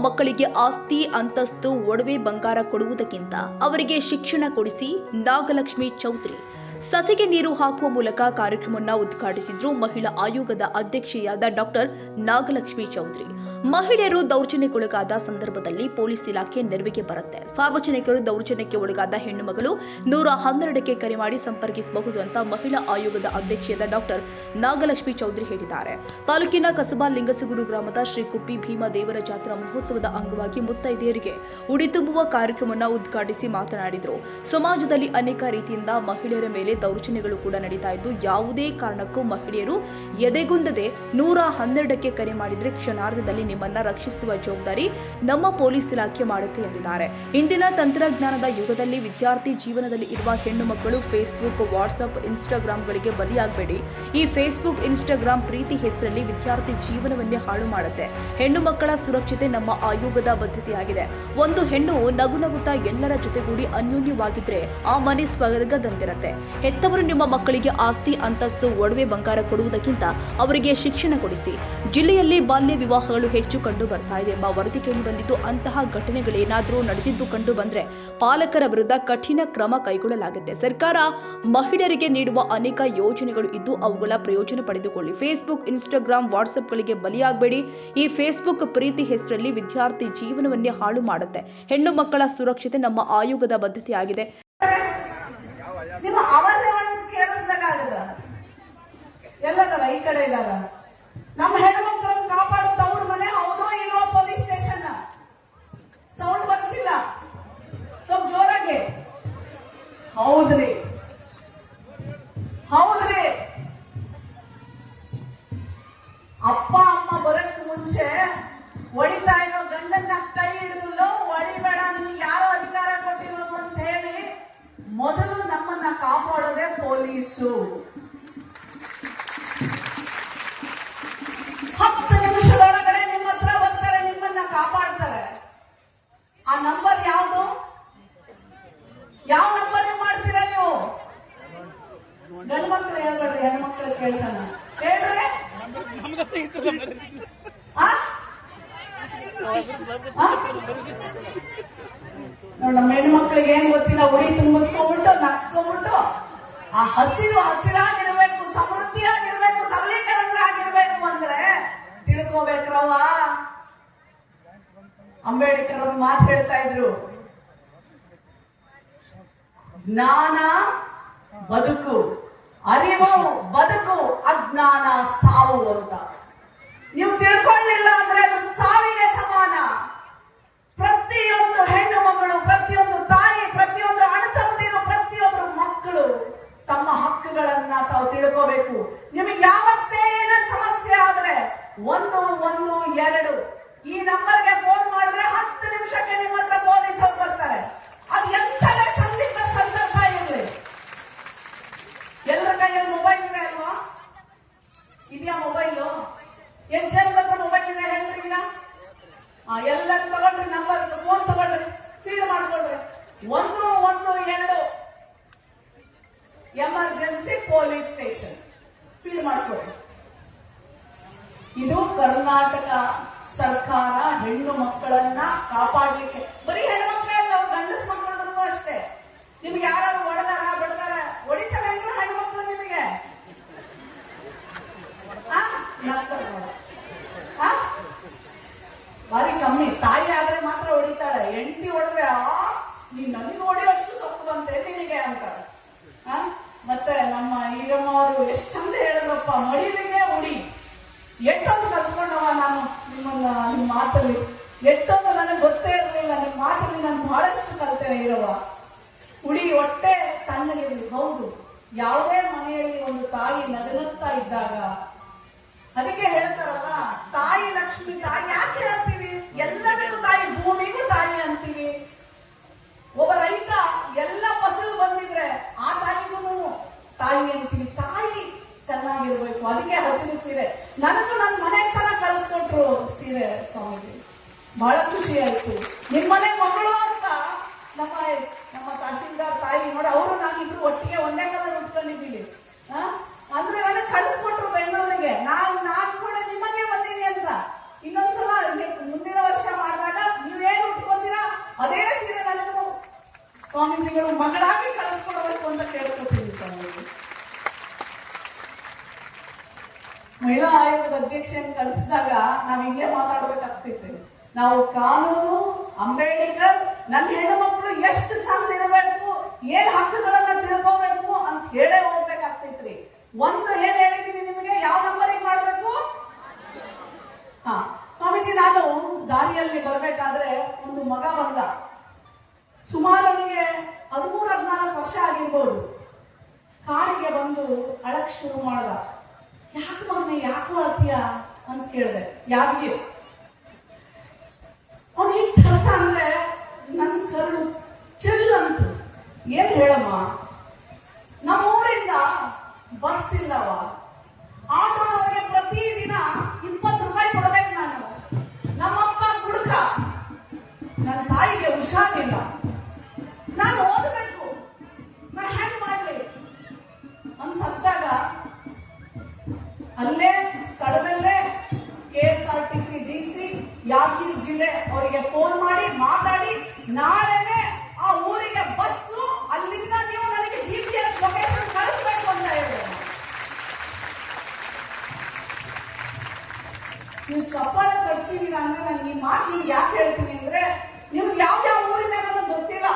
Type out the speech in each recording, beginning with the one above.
ಮಕ್ಕಳಿಗೆ ಆಸ್ತಿ, ಅಂತಸ್ತು, ಒಡವೆ, ಬಂಗಾರ ಕೊಡುವುದಕ್ಕಿಂತ ಅವರಿಗೆ ಶಿಕ್ಷಣ ಕೊಡಿಸಿ. ನಾಗಲಕ್ಷ್ಮಿ ಚೌಧರಿ ಸಸಿಗೆ ನೀರು ಹಾಕುವ ಮೂಲಕ ಕಾರ್ಯಕ್ರಮವನ್ನು ಉದ್ಘಾಟಿಸಿದ್ರು ಮಹಿಳಾ ಆಯೋಗದ ಅಧ್ಯಕ್ಷೆಯಾದ ಡಾಕ್ಟರ್ ನಾಗಲಕ್ಷ್ಮಿ ಚೌಧರಿ. ಮಹಿಳೆಯರು ದೌರ್ಜನ್ಯಕ್ಕೊಳಗಾದ ಸಂದರ್ಭದಲ್ಲಿ ಪೊಲೀಸ್ ಇಲಾಖೆ ನೆರವಿಗೆ ಬರುತ್ತೆ. ಸಾರ್ವಜನಿಕರು ದೌರ್ಜನ್ಯಕ್ಕೆ ಒಳಗಾದ ಹೆಣ್ಣು ಮಗಳು 112ಕ್ಕೆ ಕರೆ ಮಾಡಿ ಸಂಪರ್ಕಿಸಬಹುದು ಅಂತ ಮಹಿಳಾ ಆಯೋಗದ ಅಧ್ಯಕ್ಷೆಯಾದ ಡಾಕ್ಟರ್ ನಾಗಲಕ್ಷ್ಮಿ ಚೌಧರಿ ಹೇಳಿದ್ದಾರೆ. ತಾಲೂಕಿನ ಕಸಬಾ ಲಿಂಗಸಗೂರು ಗ್ರಾಮದ ಶ್ರೀ ಕುಪ್ಪಿ ಭೀಮ ದೇವರ ಜಾತ್ರಾ ಮಹೋತ್ಸವದ ಅಂಗವಾಗಿ ಮುತ್ತೈದೆಯರಿಗೆ ಉಡಿ ತುಂಬುವ ಕಾರ್ಯಕ್ರಮವನ್ನು ಉದ್ಘಾಟಿಸಿ ಮಾತನಾಡಿದರು. ಸಮಾಜದಲ್ಲಿ ಅನೇಕ ರೀತಿಯಿಂದ ಮಹಿಳೆಯರ ಮೇಲೆ ದೌರ್ಜನ್ಯಗಳು ಕೂಡ ನಡೀತಾ ಇದ್ದು, ಯಾವುದೇ ಕಾರಣಕ್ಕೂ ಮಹಿಳೆಯರು ಎದೆಗುಂದದೆ 112ಕ್ಕೆ ಕರೆ ಮಾಡಿದ್ರೆ ಕ್ಷಣಾರ್ಧದಲ್ಲಿ ನಿಮ್ಮನ್ನ ರಕ್ಷಿಸುವ ಜವಾಬ್ದಾರಿ ನಮ್ಮ ಪೊಲೀಸ್ ಇಲಾಖೆ ಮಾಡುತ್ತೆ ಎಂದಿದ್ದಾರೆ. ಇಂದಿನ ತಂತ್ರಜ್ಞಾನದ ಯುಗದಲ್ಲಿ ವಿದ್ಯಾರ್ಥಿ ಜೀವನದಲ್ಲಿ ಇರುವ ಹೆಣ್ಣು ಮಕ್ಕಳು ಫೇಸ್ಬುಕ್, ವಾಟ್ಸ್ಆಪ್, ಇನ್ಸ್ಟಾಗ್ರಾಮ್ಗಳಿಗೆ ಬಲಿಯಾಗಬೇಡಿ. ಈ ಫೇಸ್ಬುಕ್, ಇನ್ಸ್ಟಾಗ್ರಾಮ್ ಪ್ರೀತಿ ಹೆಸರಲ್ಲಿ ವಿದ್ಯಾರ್ಥಿ ಜೀವನವನ್ನೇ ಹಾಳು ಮಾಡುತ್ತೆ. ಹೆಣ್ಣು ಮಕ್ಕಳ ಸುರಕ್ಷತೆ ನಮ್ಮ ಆಯೋಗದ ಬದ್ಧತೆಯಾಗಿದೆ. ಒಂದು ಹೆಣ್ಣು ನಗು ನಗುತ್ತಾ ಎಲ್ಲರ ಜೊತೆಗೂಡಿ ಅನ್ಯೋನ್ಯವಾಗಿದ್ರೆ ಆ ಮನೆ ಸ್ವರ್ಗದಂತಿರತ್ತೆ. ಹೆತ್ತವರು ನಿಮ್ಮ ಮಕ್ಕಳಿಗೆ ಆಸ್ತಿ, ಅಂತಸ್ತು, ಒಡವೆ, ಬಂಗಾರ ಕೊಡುವುದಕ್ಕಿಂತ ಅವರಿಗೆ ಶಿಕ್ಷಣ ಕೊಡಿಸಿ. ಜಿಲ್ಲೆಯಲ್ಲಿ ಬಾಲ್ಯ ವಿವಾಹಗಳು ಹೆಚ್ಚು ಕಂಡು ಬರ್ತಾ ಇದೆ ಎಂಬ ವರದಿ ಕೇಳಿ ಬಂದಿದ್ದು, ಅಂತಹ ಘಟನೆಗಳೇನಾದರೂ ನಡೆದಿದ್ದು ಕಂಡು ಬಂದ್ರೆ ಪಾಲಕರ ವಿರುದ್ಧ ಕಠಿಣ ಕ್ರಮ ಕೈಗೊಳ್ಳಲಾಗುತ್ತೆ. ಸರ್ಕಾರ ಮಹಿಳೆಯರಿಗೆ ನೀಡುವ ಅನೇಕ ಯೋಜನೆಗಳು ಇದ್ದು ಅವುಗಳ ಪ್ರಯೋಜನ ಪಡೆದುಕೊಳ್ಳಿ. ಫೇಸ್ಬುಕ್, ಇನ್ಸ್ಟಾಗ್ರಾಮ್, ವಾಟ್ಸ್ಆಪ್ಗಳಿಗೆ ಬಲಿಯಾಗಬೇಡಿ. ಈ ಫೇಸ್ಬುಕ್ ಪ್ರೀತಿ ಹೆಸರಲ್ಲಿ ವಿದ್ಯಾರ್ಥಿ ಜೀವನವನ್ನೇ ಹಾಳು ಮಾಡುತ್ತೆ. ಹೆಣ್ಣು ಮಕ್ಕಳ ಸುರಕ್ಷತೆ ನಮ್ಮ ಆಯೋಗದ ಬದ್ಧತೆಯಾಗಿದೆ. ನಿಮ್ಮ ಆವಾಜವನ್ನು ಕೇಳಿಸ್ದಾಗದ ಎಲ್ಲದಲ್ಲ ಈ ಕಡೆ ಇದ್ದಾರ. ನಮ್ಮ ಹೆಣ್ಮಕ್ಳನ್ನು ಕಾಪಾಡೋದು ಅವ್ರ ಮನೆ ಹೌದೋ ಇಲ್ವೋ? ಪೊಲೀಸ್ ಸ್ಟೇಷನ್ ಸೌಂಡ್ ಬರ್ತಿಲ್ಲ, ಸ್ವಲ್ಪ ಜೋರಾಗಿ. ಹೌದ್ರಿ ಹೌದ್ರಿ. ಅಪ್ಪ ಅಮ್ಮ ಬರಕ್ ಮುಂಚೆ ಹೊಡಿತಾ ಇರೋ ಗಂಡನ್ನ ಕೈ ಹಿಡಿದು ಹೊಡಿಬೇಡ, ನಿಮ್ಗೆ ಯಾರೋ ಅಧಿಕಾರ ಕೊಟ್ಟಿರೋದು ಅಂತ ಹೇಳಿ ಮೊದಲು ನಮ್ಮನ್ನ ಕಾಪಾಡೋದೇ ಪೊಲೀಸು. 10 ನಿಮಿಷದೊಳಗಡೆ ನಿಮ್ಮ ಹತ್ರ ಬರ್ತಾರೆ, ನಿಮ್ಮನ್ನ ಕಾಪಾಡ್ತಾರೆ. ಆ ನಂಬರ್ ಯಾವುದು? ಯಾವ ನಂಬರ್ ಮಾಡ್ತೀರಾ ನೀವು? ಗಂಡು ಮಕ್ಕಳು ಹೇಳ್ಬೇಡ್ರಿ, ಹೆಣ್ಣು ಮಕ್ಕಳು ಕೇಳ್ಸೋಣ. ಹೇಳ್ರಿ. ನಮ್ಮ ಹೆಣ್ಣು ಮಕ್ಕಳಿಗೆ ಏನ್ ಗೊತ್ತಿಲ್ಲ, ಉಡಿ ತುಂಬಿಸ್ಕೊಂಡ್ಬಿಟ್ಟು ನಕ್ಕೊಂಡ್ಬಿಟ್ಟು ಆ ಹಸಿರಾಗಿರ್ಬೇಕು, ಸಮೃದ್ಧಿಯಾಗಿರ್ಬೇಕು, ಸಬಲೀಕರಣ ಆಗಿರ್ಬೇಕು ಅಂದ್ರೆ ತಿಳ್ಕೋಬೇಕ್ರವ್ವ. ಅಂಬೇಡ್ಕರ್ ಅವ್ರು ಮಾತು ಹೇಳ್ತಾ ಇದ್ರು, ಜ್ಞಾನ ಬದುಕು, ಅರಿವು ಬದುಕು, ಅಜ್ಞಾನ ಸಾವು ಅಂತ. ನೀವು ತಿಳ್ಕೊಳ್ಳಿಲ್ಲ ಅಂದ್ರೆ ಅದು ಸಾವಿಗೆ ಸಮಾನ. ಪ್ರತಿಯೊಂದು ಹೆಣ್ಣು ಮಗಳು, ಪ್ರತಿಯೊಂದು ತಾಯಿ, ಪ್ರತಿಯೊಂದು ಅಣ್ಣತಮ್ಮಂದಿರು, ಪ್ರತಿಯೊಬ್ಬರು ಮಕ್ಕಳು ತಮ್ಮ ಹಕ್ಕುಗಳನ್ನ ತಾವು ತಿಳ್ಕೋಬೇಕು. ನಿಮಗೆ ಯಾವತ್ತೇ ಏನ ಸಮಸ್ಯೆ ಆದ್ರೆ 112 ಈ ನಂಬರ್ಗೆ ಫೋನ್ ಮಾಡಿದ್ರೆ 10 ನಿಮಿಷಕ್ಕೆ ನಿಮ್ಮ ಹತ್ರ ಪೊಲೀಸ್ ಅವ್ರು ಬರ್ತಾರೆ. ಅದು ಎಂಥದೇ ಸಂದಿಗ್ಧ ಸಂದರ್ಭ ಇರಲಿ. ಎಲ್ಲರ ಕೈಯಲ್ಲಿ ಮೊಬೈಲ್ ಇದೆ ಅಲ್ವಾ? ಇದೆಯಾ ಮೊಬೈಲು? ಎಷ್ಟು ಜನದ ಹತ್ರ ಮೊಬೈಲ್ ಇದೆ ಹೇಳ್ರಿ? ಈಗ ಎಲ್ಲರೂ ತಗೊಂಡ್ರಿ, ನಂಬರ್ ಫೋನ್ ತಗೊಂಡ್ರಿ, ಫೀಡ್ ಮಾಡ್ಕೊಳ್ರಿ. 112 ಎಮರ್ಜೆನ್ಸಿ ಪೊಲೀಸ್ ಸ್ಟೇಷನ್ ಫೀಡ್ ಮಾಡ್ಕೊಳ್ರಿ. ಇದು ಕರ್ನಾಟಕ ಸರ್ಕಾರ ಹೆಣ್ಣು ಮಕ್ಕಳನ್ನ ಕಾಪಾಡ್ಲಿಕ್ಕೆ. ಬರೀ ಹೆಣ್ಣು ಮಕ್ಕಳೇ ಅಲ್ಲ, ಗಂಡಸ ಮಕ್ಕಳನ್ನು ಅಷ್ಟೇ. ನಿಮ್ಗೆ ಯಾರು ಹೊಡೆದಾರ ಬಡದಾರ ಹೊಡಿತಾರ ಹೆಣ್ಣು ಮಕ್ಕಳು ನಿಮಗೆ? ಬಾರಿ ಕಮ್ಮಿ. ತಾಯಿ ಆದ್ರೆ ಮಾತ್ರ ಹೊಡಿತಾಳೆ, ಹೆಂಡತಿ ಹೊಡೆದ್ರೆ ನೀನ್ ನನಗೆ ಹೊಡೆಯೋಷ್ಟು ಸೊಕ್ಕು ಬಂತೆ ನಿನಗೆ ಅಂತಾರೆ. ಮತ್ತೆ ನಮ್ಮ ಈರಮ್ಮ ಅವರು ಎಷ್ಟು ಚಂದ ಹೇಳಿದ್ರಪ್ಪ, ಮಡಿಲಿಗೆ ಉಡಿ. ಎಷ್ಟೊಂದು ಕಲ್ತ್ಕೊಂಡವ ನಾನು ನಿಮ್ಮ ಮಾತಲ್ಲಿ, ಎಷ್ಟೊಂದು ನನಗೆ ಗೊತ್ತೇ ಇರಲಿಲ್ಲ. ನಿಮ್ಮ ಮಾತಲ್ಲಿ ನಾನು ಬಹಳಷ್ಟು ಕಲ್ತೇನೆ ಇರವ. ಉಡಿ ಹೊಟ್ಟೆ ತಣ್ಣಗಿರಲಿ. ಹೌದು, ಯಾವುದೇ ಮನೆಯಲ್ಲಿ ಒಂದು ತಾಯಿ ನಗನಗ್ತಾ ಇದ್ದಾಗ, ಅದಕ್ಕೆ ಹೇಳ್ತಾರಲ್ಲ ತಾಯಿ ಲಕ್ಷ್ಮಿ. ತಾಯಿ ಯಾಕೆ ಹೇಳ್ತೀವಿ? ಎಲ್ಲದಕ್ಕೂ ತಾಯಿ, ಭೂಮಿಗೂ ತಾಯಿ ಅಂತೀವಿ. ಒಬ್ಬ ರೈತ ಎಲ್ಲ ಫಸಲು ಬಂದಿದ್ರೆ ಆ ತಾಯಿಗೂ ತಾಯಿ ಅಂತೀವಿ. ತಾಯಿ ಚೆನ್ನಾಗಿರ್ಬೇಕು. ಅದಕ್ಕೆ ಹಸಿರು ಸೀರೆ ನನಗೂ ನನ್ನ ಮನೆಗೆ ತನ ಕಳಿಸ್ಕೊಟ್ರು ಸೀರೆ ಸ್ವಾಮೀಜಿ. ಬಹಳ ಖುಷಿ ಆಯ್ತು. ನಿಮ್ಮನೆ ಮಗಳು ಅಂತ ನಮ್ಮ ತಹಶೀಲ್ದಾರ್ ತಾಯಿ ನೋಡಿ, ಅವರು ನಾನಿಬ್ರು ಒಟ್ಟಿಗೆ ಒಂದೇ ಕಲರ್ ಉಟ್ಕೊಂಡಿದ್ದೀವಿ. ಅಂದ್ರೆ ನನಗೆ ಕಳಿಸ್ಕೊಟ್ರು ಬೆಂಗಳೂರಿಗೆ. ನಾನು ಕೂಡ ನಿಮ್ಮನೆ ಬಂದೀನಿ ಅಂತ. ಇನ್ನೊಂದ್ಸಲ ಸ್ವಾಮೀಜಿಗಳು ಮಗಳಾಗಿ ಕಳಿಸ್ಕೊಡ್ಬೇಕು ಅಂತ ಕೇಳ್ಕೊತೀನಿ ಸ್ವಾಮೀಜಿ. ಮಹಿಳಾ ಆಯೋಗದ ಅಧ್ಯಕ್ಷೆಯನ್ನು ಕಳಿಸಿದಾಗ ನಾವ್ ಹಿಂಗೆ ಮಾತಾಡ್ಬೇಕಾಗ್ತೈತೆ. ನಾವು ಕಾನೂನು, ಅಂಬೇಡ್ಕರ್, ನನ್ನ ಹೆಣ್ಣು ಮಕ್ಕಳು ಎಷ್ಟು ಚಂದ ಇರಬೇಕು, ಏನ್ ಹಕ್ಕುಗಳನ್ನ ತಿಳ್ಕೋಬೇಕು ಅಂತ ಹೇಳೇ ಹೋಗ್ಬೇಕಾಗ್ತೈತ್ರಿ. ಒಂದು ಏನ್ ಹೇಳಿದೀನಿ ನಿಮಗೆ, ಯಾವ ನಂಬರಿಗೆ ಮಾಡ್ಬೇಕು? ಹಾ ಸ್ವಾಮೀಜಿ, ನಾನು ದಾರಿಯಲ್ಲಿ ಬರ್ಬೇಕಾದ್ರೆ ಒಂದು ಮಗ ಬಂದ. ಸುಮಾರು ಅವನಿಗೆ 13-14 ವರ್ಷ ಆಗಿರ್ಬೋದು. ಕಾರಿಗೆ ಬಂದು ಅಳಕ್ ಶುರು ಮಾಡ್ದ. ಯಾಕೆ ಮಗನೆ, ಯಾಕೋ ಅತಿಯ ಅಂತ ಕೇಳಿದೆ. ಯಾರಿಗೆ ಅವನು ಇಟ್ಟು ಅರ್ಥ ಅಂದ್ರೆ ನನ್ನ ಕರುಳು ಚಿಲ್ಲಂತು. ಏನ್ ಹೇಳಮ್ಮ, ನಮ್ಮೂರಿಂದ ಬಸ್ ಇಲ್ಲವ, ಆಟೋದವರಿಗೆ ಪ್ರತಿದಿನ 20 ರೂಪಾಯಿ ಕೊಡ್ಬೇಕು ನಾನು. ನಮ್ಮಪ್ಪ ಕುಡುಕ, ನನ್ನ ತಾಯಿಗೆ ಹುಷಾರಿಲ್ಲ, ನಾನು ಓದಬೇಕು, ನಾ ಹೆಂಗ್ ಮಾಡ್ಲಿ ಅಂತ ಅಂದಾಗ ಅಲ್ಲೇ ಸ್ಥಳದಲ್ಲೇ KSRTC DC ಯಾದಗಿರಿ ಜಿಲ್ಲೆ ಅವರಿಗೆ ಫೋನ್ ಮಾಡಿ ಮಾತಾಡಿ, ನಾಳೆನೆ ಆ ಊರಿಗೆ ಬಸ್ಸು, ಅಲ್ಲಿಂದ ನೀವು ನನಗೆ GPS ಲೊಕೇಶನ್ ಕಳಿಸ್ಬೇಕು ಅಂತ ಹೇಳಿದ್ರು. ನೀವು ಚಪ್ಪಾಳೆ ಕಟ್ತಿದ್ದೀರಾ ಅಂದ್ರೆ ನಾನು ಈ ಮಾತು ನಿಮ್ಗೆ ಯಾಕೆ ಹೇಳ್ತೀನಿ ಅಂದ್ರೆ, ನಿಮ್ಗೆ ಯಾವ ಊರಿನ ನನಗೆ ಗೊತ್ತಿಲ್ಲ.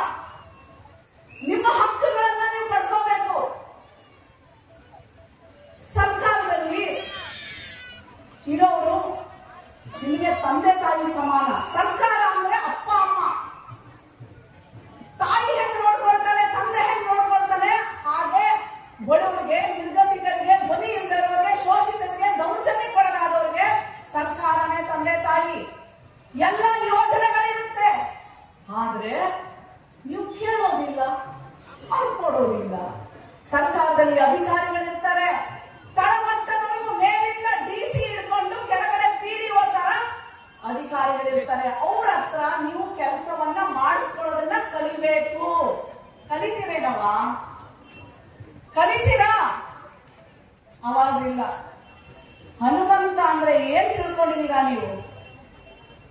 ನಿಮ್ಮ ಹಕ್ಕುಗಳನ್ನ ನೀವು ಪಡ್ಕೋಬೇಕು. ಸರ್ಕಾರದಲ್ಲಿ ಇರೋರು ನಿಮಗೆ ತಂದೆ ತಾಯಿ ಸಮಾನ. ಸರ್ಕಾರ ಅಂದ್ರೆ ಅಪ್ಪ ಅಮ್ಮ. ತಾಯಿ ಹೆಂಗ್ ನೋಡ್ಕೊಳ್ತಾನೆ, ತಂದೆ ಹೆಂಗ್ ನೋಡ್ಕೊಳ್ತಾನೆ, ಹಾಗೆ ಬಡವರಿಗೆ, ನಿರ್ಗತಿಕರಿಗೆ, ಧ್ವನಿ ಇಲ್ಲದವರಿಗೆ, ಶೋಷಿತರಿಗೆ, ದೌರ್ಜನ್ಯಕ್ಕೊಳಗಾದವರಿಗೆ ಸರ್ಕಾರನೇ ತಂದೆ ತಾಯಿ. ಎಲ್ಲ ಯೋಜನೆಗಳಿರುತ್ತೆ, ಆದ್ರೆ ನೀವು ಕೇಳೋದಿಲ್ಲ, ಅವ್ರು ಕೊಡೋದಿಲ್ಲ. ಸರ್ಕಾರದಲ್ಲಿ ಅಧಿಕಾರಿಗಳಿರ್ತಾರೆ, ತಳಮಟ್ಟದವರು ಮೇಲಿಂದ DC ಹಿಡ್ಕೊಂಡು ಕೆಳಗಡೆ PDO ತರ ಅಧಿಕಾರಿಗಳಿರ್ತಾರೆ. ಅವ್ರ ಹತ್ರ ನೀವು ಕೆಲಸವನ್ನ ಮಾಡಿಸ್ಕೊಳ್ಳೋದನ್ನ ಕಲಿಬೇಕು. ಕಲಿತೀರೇನವ? ಕಲಿತೀರಾ? ಆವಾಜ್ ಇಲ್ಲ. ಹನುಮಂತ ಅಂದ್ರೆ ಏನ್ ತಿಳ್ಕೊಂಡಿದ್ದೀರಾ ನೀವು?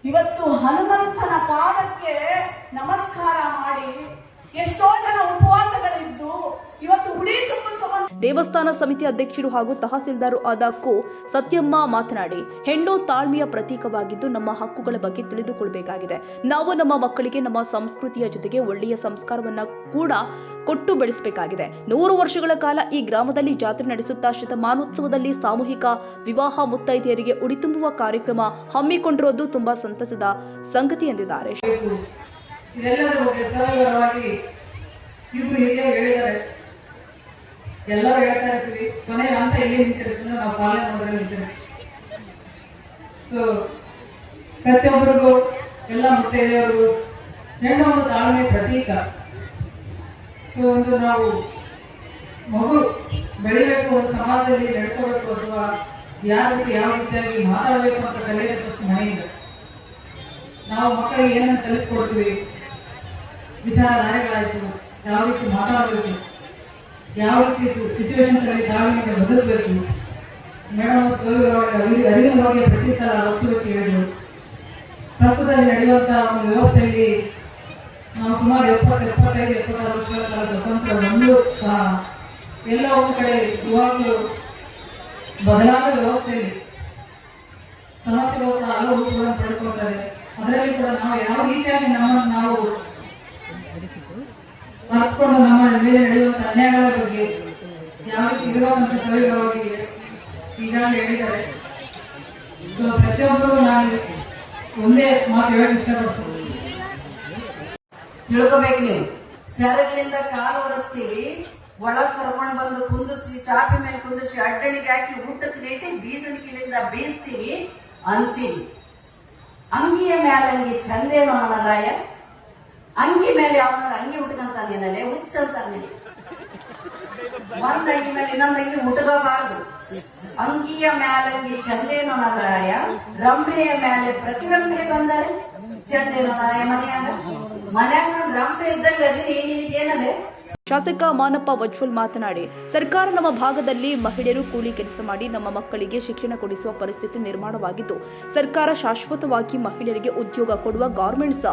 ಇವತ್ತು ಹನುಮಂತನ ಪಾದಕ್ಕೆ ನಮಸ್ಕಾರ ಮಾಡಿ ಎಷ್ಟೋ ಜನ ಉಪವಾಸಗಳಿದ್ದು ಇವತ್ತು ಉಡಿ ತುಂಬಿಸುವ ದೇವಸ್ಥಾನ ಸಮಿತಿ ಅಧ್ಯಕ್ಷರು ಹಾಗೂ ತಹಸೀಲ್ದಾರ್ ಆದ ಕು ಸತ್ಯಮ್ಮ ಮಾತನಾಡಿ, ಹೆಣ್ಣು ತಾಳ್ಮೆಯ ಪ್ರತೀಕವಾಗಿದ್ದು ನಮ್ಮ ಹಕ್ಕುಗಳ ಬಗ್ಗೆ ತಿಳಿದುಕೊಳ್ಳಬೇಕಾಗಿದೆ. ನಾವು ನಮ್ಮ ಮಕ್ಕಳಿಗೆ ನಮ್ಮ ಸಂಸ್ಕೃತಿಯ ಜೊತೆಗೆ ಒಳ್ಳೆಯ ಸಂಸ್ಕಾರವನ್ನ ಕೂಡ ಕೊಟ್ಟು ಬೆಳೆಸಬೇಕಾಗಿದೆ. 100 ವರ್ಷಗಳ ಕಾಲ ಈ ಗ್ರಾಮದಲ್ಲಿ ಜಾತ್ರೆ ನಡೆಸುತ್ತಾ ಶತಮಾನೋತ್ಸವದಲ್ಲಿ ಸಾಮೂಹಿಕ ವಿವಾಹ, ಮುತ್ತೈದೆಯರಿಗೆ ಉಡಿ ತುಂಬುವ ಕಾರ್ಯಕ್ರಮ ಹಮ್ಮಿಕೊಂಡಿರೋದು ತುಂಬಾ ಸಂತಸದ ಸಂಗತಿ ಎಂದಿದ್ದಾರೆ. ಎಲ್ಲರೂ ಹೇಳ್ತಾ ಇರ್ತೀವಿ, ಕೊನೆ ಅಂತ ಎಲ್ಲಿ ನಿಂತಿರ್ತೀವಿ ನಾವು ಪಾಲನೆ ಮಾಡೋದ್ರಲ್ಲಿ ನಿಂತಿರ್ತೀವಿ. ಸೊ ಪ್ರತಿಯೊಬ್ಬರಿಗೂ ಎಲ್ಲ ಮುತ್ತೈದೆಯವರು ಹೆಣ್ಣು ಒಂದು ತಾಳ್ಮೆ ಪ್ರತೀಕ. ಸೊ ಒಂದು ನಾವು ಮಗು ಬೆಳಿಬೇಕು, ಒಂದು ಸಮಾಜದಲ್ಲಿ ನಡ್ಕೋಬೇಕು, ಅಥವಾ ಯಾವ ರೀತಿಯಾಗಿ ಮಾತಾಡಬೇಕು ಅಂತ ಕಲಿಯೋದು ಫಸ್ಟ್ ಮನೆಯಿಂದ. ನಾವು ಮಕ್ಕಳಿಗೆ ಏನನ್ನು ಕಲಿಸ್ಕೊಡ್ತೀವಿ, ವಿಚಾರಧಾರೆಗಳಾಯ್ತು, ಯಾವ ರೀತಿ ಮಾತಾಡಬೇಕು, ಯಾವ ರೀತಿ ಸಿಚುವೇಶನ್ಸ್ ಅಲ್ಲಿ ತಾಳ್ಮೆಯಿಂದ ಬದುಕಬೇಕು. ಮೇಡಮ್ ಅರಿವಿನ ಬಗ್ಗೆ ಪ್ರತಿ ಸಲ ಒತ್ತು ಹೇಳಿದ್ರು. ಪ್ರಸ್ತುತದಲ್ಲಿ ನಡೆಯುವಂತಹ ಒಂದು ವ್ಯವಸ್ಥೆಯಲ್ಲಿ ನಾವು ಸುಮಾರು 70-75-76 ವರ್ಷಗಳ ಕಾಲ ಸ್ವತಂತ್ರ ಒಂದು ಸಹ ಎಲ್ಲ ಒಂದು ಕಡೆ ಇವಾಗಲೂ ಬದಲಾದ ವ್ಯವಸ್ಥೆಯಲ್ಲಿ ಸಮಸ್ಯೆಗಳು ಕೂಡ ಹಲವು ರೂಪಗಳನ್ನು ಪಡ್ಕೊಳ್ತಾರೆ. ಅದರಲ್ಲಿ ಕೂಡ ನಾವು ಯಾವ ರೀತಿಯಾಗಿ ನಮ್ಮನ್ನು ನಾವು ಅರ್ಥಕೊಂಡು ನಮ್ಮ ಮೇಲೆ ನಡೆಯುವಂತಹ ಅನ್ಯಾಯಗಳ ಬಗ್ಗೆ ಯಾವ ರೀತಿ ಇರುವಂತಹ ಸವಿಗಳಾಗಿ ಈಗಾಗಲೇ ಹೇಳಿದ್ದಾರೆ. ಸೊ ಪ್ರತಿಯೊಬ್ಬರಿಗೂ ನಾನು ಒಂದೇ ಮಾತು ಹೇಳಕ್ ಇಷ್ಟಪಡ್ತೀನಿ, ತಿಳ್ಕೊಬೇಕು. ನೀವು ಸೆರಗಿನಿಂದ ಕಾಲು ಒರೆಸ್ತೀವಿ, ಒಳಗ್ ಕರ್ಕೊಂಡು ಬಂದು ಕುಂದಿಸಿ, ಚಾಪಿ ಮೇಲೆ ಕುಂದಿಸಿ, ಅಡ್ಡಣಿಗೆ ಹಾಕಿ ಊಟಕ್ಕೆ ನೀಟಿ ಬೀಸಣಿಕೆಯಿಂದ ಬೀಸ್ತೀವಿ ಅಂತೀವಿ. ಅಂಗಿಯ ಮೇಲೆ ಅಂಗಿ ಚಂದೇನೋ ಅನ್ನದಾಯ, ಅಂಗಿ ಮೇಲೆ ಅವನ ಅಂಗಿ ಉಟ್ಕಂತಾನೇನಲ್ಲೇ ಹುಚ್ಚ ಅಂತಾನೆ. ಒಂದ್ ಅಂಗಿ ಮೇಲೆ ಇನ್ನೊಂದ್ ಅಂಗಿ ಉಟ್ಕೋಬಾರ್ದು. ಅಂಗಿಯ ಮ್ಯಾಲಂಗಿ ಚಂದೇನೋ ಅನ್ನದಾಯ, ರಂಭೆಯ ಮೇಲೆ ಪ್ರತಿರಂಭೆ ಬಂದರೆ ಚಂದೇನೋ ನಾಯ. ಮನ್ಯಾಗ ರಂಭೆ ಇದ್ದಂಗ ಅದೀನಿ, ನಿನಗೇನಲ್ಲೇ. ಶಾಸಕ ಮಾನಪ್ಪ ವಜ್ವಲ್ ಮಾತನಾಡಿ, ಸರ್ಕಾರ ನಮ್ಮ ಭಾಗದಲ್ಲಿ ಮಹಿಳೆಯರು ಕೂಲಿ ಕೆಲಸ ಮಾಡಿ ನಮ್ಮ ಮಕ್ಕಳಿಗೆ ಶಿಕ್ಷಣ ಕೊಡಿಸುವ ಪರಿಸ್ಥಿತಿ ನಿರ್ಮಾಣವಾಗಿದ್ದು, ಸರ್ಕಾರ ಶಾಶ್ವತವಾಗಿ ಮಹಿಳೆಯರಿಗೆ ಉದ್ಯೋಗ ಕೊಡುವ ಗಾರ್ಮೆಂಟ್ಸ್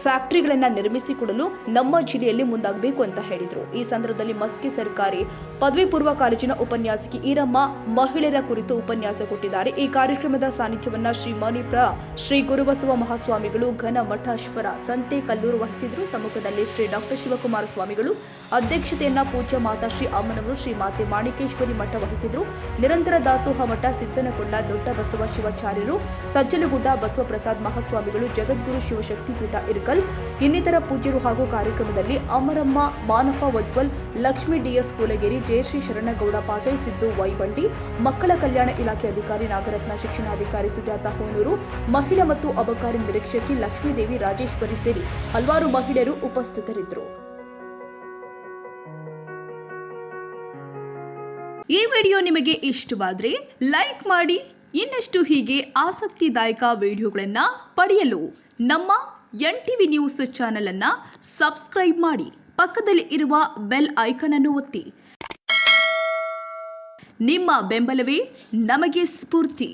ಫ್ಯಾಕ್ಟರಿಗಳನ್ನು ನಿರ್ಮಿಸಿಕೊಡಲು ನಮ್ಮ ಜಿಲ್ಲೆಯಲ್ಲಿ ಮುಂದಾಗಬೇಕು ಅಂತ ಹೇಳಿದರು. ಈ ಸಂದರ್ಭದಲ್ಲಿ ಮಸ್ಕಿ ಸರ್ಕಾರಿ ಪದವಿ ಪೂರ್ವ ಕಾಲೇಜಿನ ಉಪನ್ಯಾಸಕಿ ಈರಮ್ಮ ಮಹಿಳೆಯರ ಕುರಿತು ಉಪನ್ಯಾಸ ಕೊಟ್ಟಿದ್ದಾರೆ. ಈ ಕಾರ್ಯಕ್ರಮದ ಸಾನ್ನಿಧ್ಯವನ್ನ ಶ್ರೀ ಮಣಿಪ್ರ ಶ್ರೀ ಗುರುಬಸವ ಮಹಾಸ್ವಾಮಿಗಳು ಘನ ಮಠಾಶ್ವರ ಸಂತೆ ಕಲ್ಲೂರು ವಹಿಸಿದ್ರು. ಸಮ್ಮುಖದಲ್ಲಿ ಶ್ರೀ ಡಾಕ್ಟರ್ ಶಿವಕುಮಾರ ಸ್ವಾಮಿಗಳು ಅಧ್ಯಕ್ಷತೆಯನ್ನ ಪೂಜ್ಯ ಮಾತಾ ಶ್ರೀ ಅಮ್ಮನವರು ಶ್ರೀ ಮಾತೆ ಮಾಣಿಕೇಶ್ವರಿ ಮಠ ವಹಿಸಿದ್ರು. ನಿರಂತರ ದಾಸೋಹ ಮಠ ಸಿದ್ದನಕೊಂಡ ದೊಡ್ಡ ಬಸವ ಶಿವಾಚಾರ್ಯರು, ಸಜ್ಜಲಗುಡ್ಡ ಬಸವಪ್ರಸಾದ್ ಮಹಾಸ್ವಾಮಿಗಳು, ಜಗದ್ಗುರು ಶಿವಶಕ್ತಿ ಪೀಠ ಇರ್ಕಲ್ ಇನ್ನಿತರ ಪೂಜ್ಯರು ಹಾಗೂ ಕಾರ್ಯಕ್ರಮದಲ್ಲಿ ಅಮರಮ್ಮ ಮಾನಪ್ಪ ವಜ್ವಲ್, ಲಕ್ಷ್ಮೀ ಡಿಎಸ್ ಕೂಲಗೇರಿ, ಜಯಶ್ರೀ ಶರಣಗೌಡ ಪಾಟೀಲ್, ಸಿದ್ದು ವೈಬಂಡಿ, ಮಕ್ಕಳ ಕಲ್ಯಾಣ ಇಲಾಖೆ ಅಧಿಕಾರಿ ನಾಗರತ್ನ, ಶಿಕ್ಷಣಾಧಿಕಾರಿ ಸುಜಾತ ಹೋನೂರು, ಮಹಿಳಾ ಮತ್ತು ಅಬಕಾರಿ ನಿರೀಕ್ಷಕಿ ಲಕ್ಷ್ಮೀದೇವಿ ರಾಜೇಶ್ವರಿ ಸೇರಿ ಹಲವಾರು ಮಹಿಳೆಯರು ಉಪಸ್ಥಿತರಿದ್ದರು. ಈ ವಿಡಿಯೋ ನಿಮಗೆ ಇಷ್ಟವಾದರೆ ಲೈಕ್ ಮಾಡಿ. ಇನ್ನಷ್ಟು ಹೀಗೆ ಆಸಕ್ತಿದಾಯಕ ವಿಡಿಯೋಗಳನ್ನು ಪಡೆಯಲು ನಮ್ಮ NTV ನ್ಯೂಸ್ ಚಾನೆಲ್ ಅನ್ನು ಸಬ್ಸ್ಕ್ರೈಬ್ ಮಾಡಿ. ಪಕ್ಕದಲ್ಲಿ ಇರುವ ಬೆಲ್ ಐಕಾನ್ ಅನ್ನು ಒತ್ತಿ. ನಿಮ್ಮ ಬೆಂಬಲವೇ ನಮಗೆ ಸ್ಫೂರ್ತಿ.